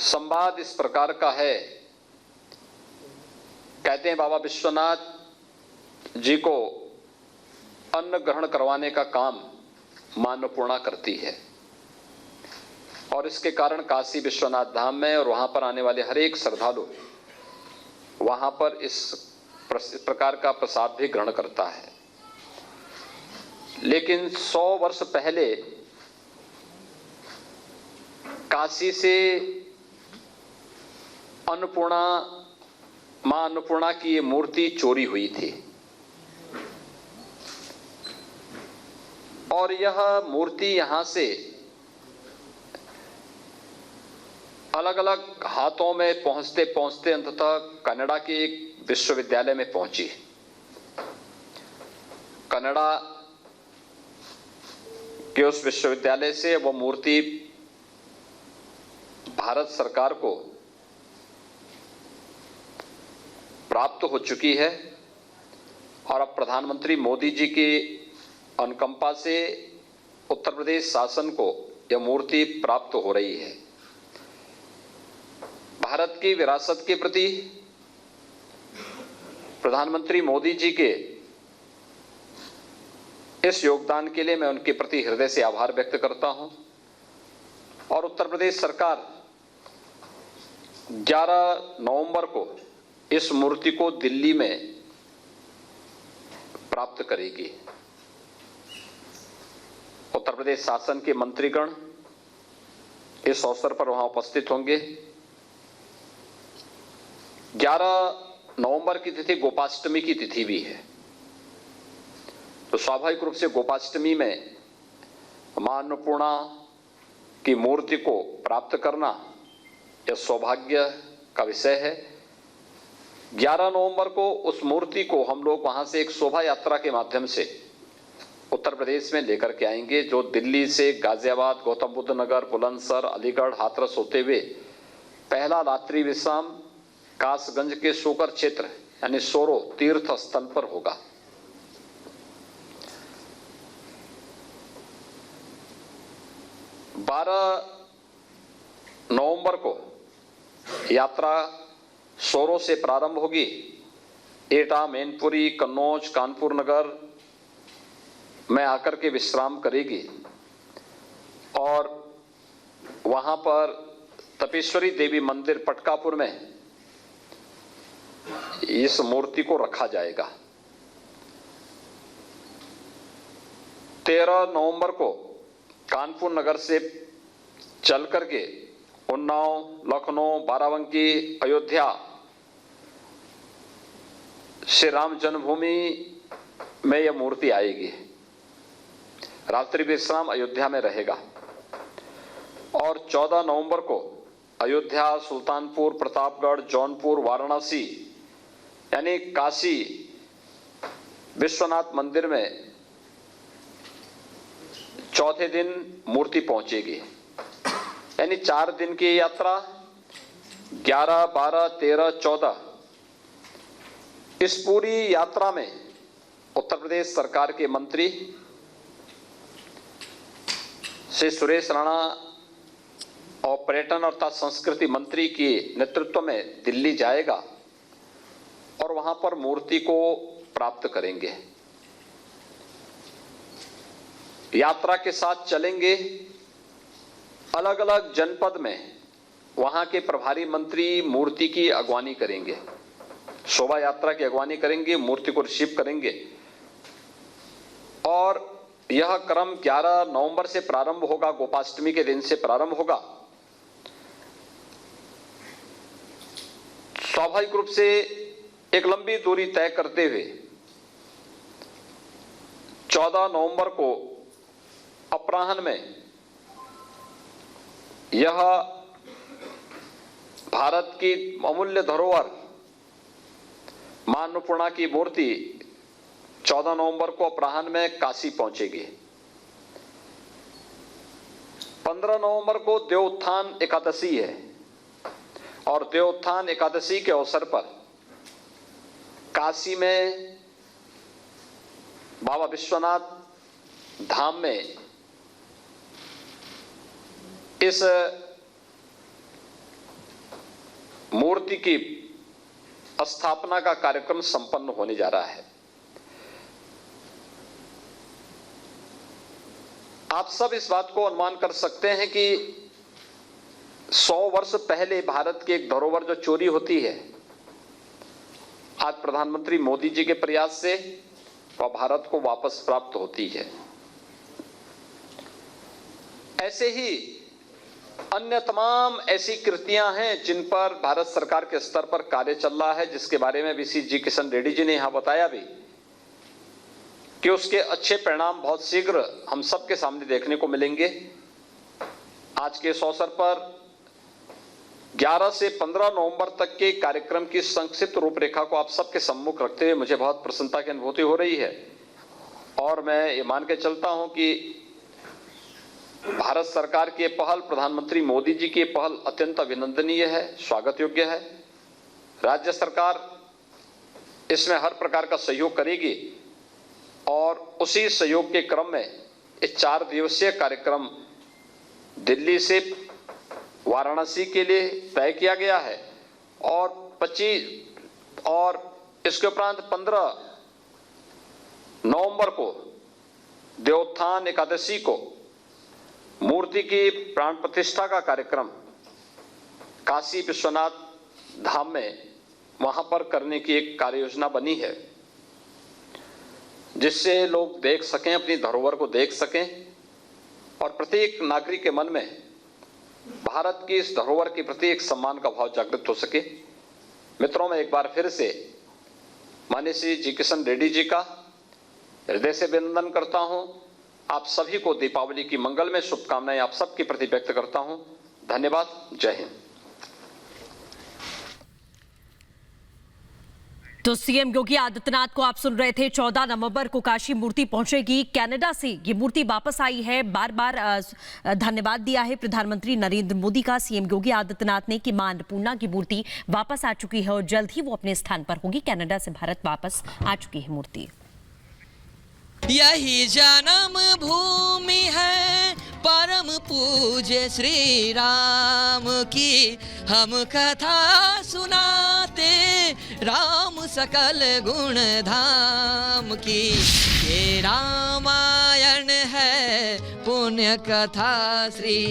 संवाद इस प्रकार का है। कहते हैं बाबा विश्वनाथ जी को अन्न ग्रहण करवाने का काम मां अन्नपूर्णा करती है और इसके कारण काशी विश्वनाथ धाम में और वहां पर आने वाले हर एक श्रद्धालु वहां पर इस प्रकार का प्रसाद भी ग्रहण करता है। लेकिन 100 वर्ष पहले काशी से अन्नपूर्णा मां अन्नपूर्णा की ये मूर्ति चोरी हुई थी और यह मूर्ति यहां से अलग अलग हाथों में पहुंचते पहुंचते अंततः कनाडा के एक विश्वविद्यालय में पहुंची। कनाडा के उस विश्वविद्यालय से वह मूर्ति भारत सरकार को प्राप्त हो चुकी है और अब प्रधानमंत्री मोदी जी की अनुकंपा से उत्तर प्रदेश शासन को यह मूर्ति प्राप्त हो रही है। भारत की विरासत के प्रति प्रधानमंत्री मोदी जी के इस योगदान के लिए मैं उनके प्रति हृदय से आभार व्यक्त करता हूं और उत्तर प्रदेश सरकार 11 नवंबर को इस मूर्ति को दिल्ली में प्राप्त करेगी। उत्तर प्रदेश शासन के मंत्रीगण इस अवसर पर वहां उपस्थित होंगे। 11 नवंबर की तिथि गोपाष्टमी की तिथि भी है, तो स्वाभाविक रूप से गोपाष्टमी में मां अन्नपूर्णा की मूर्ति को प्राप्त करना यह सौभाग्य का विषय है। 11 नवंबर को उस मूर्ति को हम लोग वहां से एक शोभा यात्रा के माध्यम से उत्तर प्रदेश में लेकर के आएंगे, जो दिल्ली से गाजियाबाद, गौतम बुद्ध नगर, बुलंदशहर, अलीगढ़, हाथरस होते हुए पहला रात्रि विश्राम कासगंज के शोकर क्षेत्र यानी सोरो तीर्थ स्थल पर होगा। नवंबर को यात्रा सोरो से प्रारंभ होगी। एटा, मैनपुरी, कन्नौज, कानपुर नगर में आकर के विश्राम करेगी और वहां पर तपेश्वरी देवी मंदिर पटकापुर में इस मूर्ति को रखा जाएगा। 13 नवंबर को कानपुर नगर से चल करके उन्नाव, लखनऊ, बाराबंकी, अयोध्या श्री राम जन्मभूमि में यह मूर्ति आएगी। रात्रि विश्राम अयोध्या में रहेगा और 14 नवंबर को अयोध्या, सुल्तानपुर, प्रतापगढ़, जौनपुर, वाराणसी यानी काशी विश्वनाथ मंदिर में चौथे दिन मूर्ति पहुंचेगी। यानी 4 दिन की यात्रा 11, 12, 13, 14 इस पूरी यात्रा में उत्तर प्रदेश सरकार के मंत्री श्री सुरेश राणा और पर्यटन और संस्कृति मंत्री के नेतृत्व में दिल्ली जाएगा और वहां पर मूर्ति को प्राप्त करेंगे। यात्रा के साथ चलेंगे अलग अलग जनपद में, वहां के प्रभारी मंत्री मूर्ति की अगवानी करेंगे, शोभा यात्रा की अगवानी करेंगे, मूर्ति को रिसीव करेंगे और यह क्रम 11 नवंबर से प्रारंभ होगा, गोपाष्टमी के दिन से प्रारंभ होगा। स्वाभाविक रूप से एक लंबी दूरी तय करते हुए 14 नवंबर को अपराह्न में यह भारत की अमूल्य धरोहर मां अन्नपूर्णा की मूर्ति 14 नवंबर को अपराह्न में काशी पहुंचेगी। 15 नवंबर को देवोत्थान एकादशी है और देवोत्थान एकादशी के अवसर पर काशी में बाबा विश्वनाथ धाम में इस मूर्ति की स्थापना का कार्यक्रम संपन्न होने जा रहा है। आप सब इस बात को अनुमान कर सकते हैं कि 100 वर्ष पहले भारत की एक धरोहर जो चोरी होती है, आज प्रधानमंत्री मोदी जी के प्रयास से वह भारत को वापस प्राप्त होती है। ऐसे ही अन्य तमाम ऐसी कृतियां हैं जिन पर भारत सरकार के स्तर पर कार्य चल रहा है, जिसके बारे में जी किशन रेड्डी जी ने यहां बताया भी कि उसके अच्छे परिणाम बहुत शीघ्र हम सबके सामने देखने को मिलेंगे। आज के इस अवसर पर 11 से 15 नवंबर तक के कार्यक्रम की संक्षिप्त रूपरेखा को आप सबके सम्मुख रखते हुए मुझे बहुत प्रसन्नता की अनुभूति हो रही है और मैं ये मान के चलता हूं कि भारत सरकार की पहल, प्रधानमंत्री मोदी जी की पहल अत्यंत अभिनंदनीय है, स्वागत योग्य है। राज्य सरकार इसमें हर प्रकार का सहयोग करेगी और उसी सहयोग के क्रम में इस 4 दिवसीय कार्यक्रम दिल्ली से वाराणसी के लिए तय किया गया है और 25 और इसके उपरांत 15 नवंबर को देवोत्थान एकादशी को मूर्ति की प्राण प्रतिष्ठा का कार्यक्रम काशी विश्वनाथ धाम में वहां पर करने की एक कार्य योजना बनी है, जिससे लोग देख सकें, अपनी धरोहर को देख सकें और प्रत्येक नागरिक के मन में भारत की इस धरोहर के प्रति एक सम्मान का भाव जागृत हो सके। मित्रों, मैं एक बार फिर से माननीय श्री जी किशन रेड्डी जी का हृदय से अभिनंदन करता हूं। आप सभी को दीपावली की मंगलमय शुभकामनाएं आप सबके प्रति व्यक्त करता हूं। धन्यवाद। जय हिंद। तो सीएम योगी आदित्यनाथ को आप सुन रहे थे। 14 नवंबर को काशी मूर्ति पहुंचेगी। कनाडा से ये मूर्ति वापस आई है। बार बार धन्यवाद दिया है प्रधानमंत्री नरेंद्र मोदी का सीएम योगी आदित्यनाथ ने कि मां अन्नपूर्णा की मूर्ति वापस आ चुकी है और जल्द ही वो अपने स्थान पर होगी। कनाडा से भारत वापस आ चुकी है मूर्ति। यही जन्म भूमि है परम पूज्य श्री राम की, हम कथा सुनाते राम सकल गुण धाम की। ये रामायण है पुण्य कथा श्री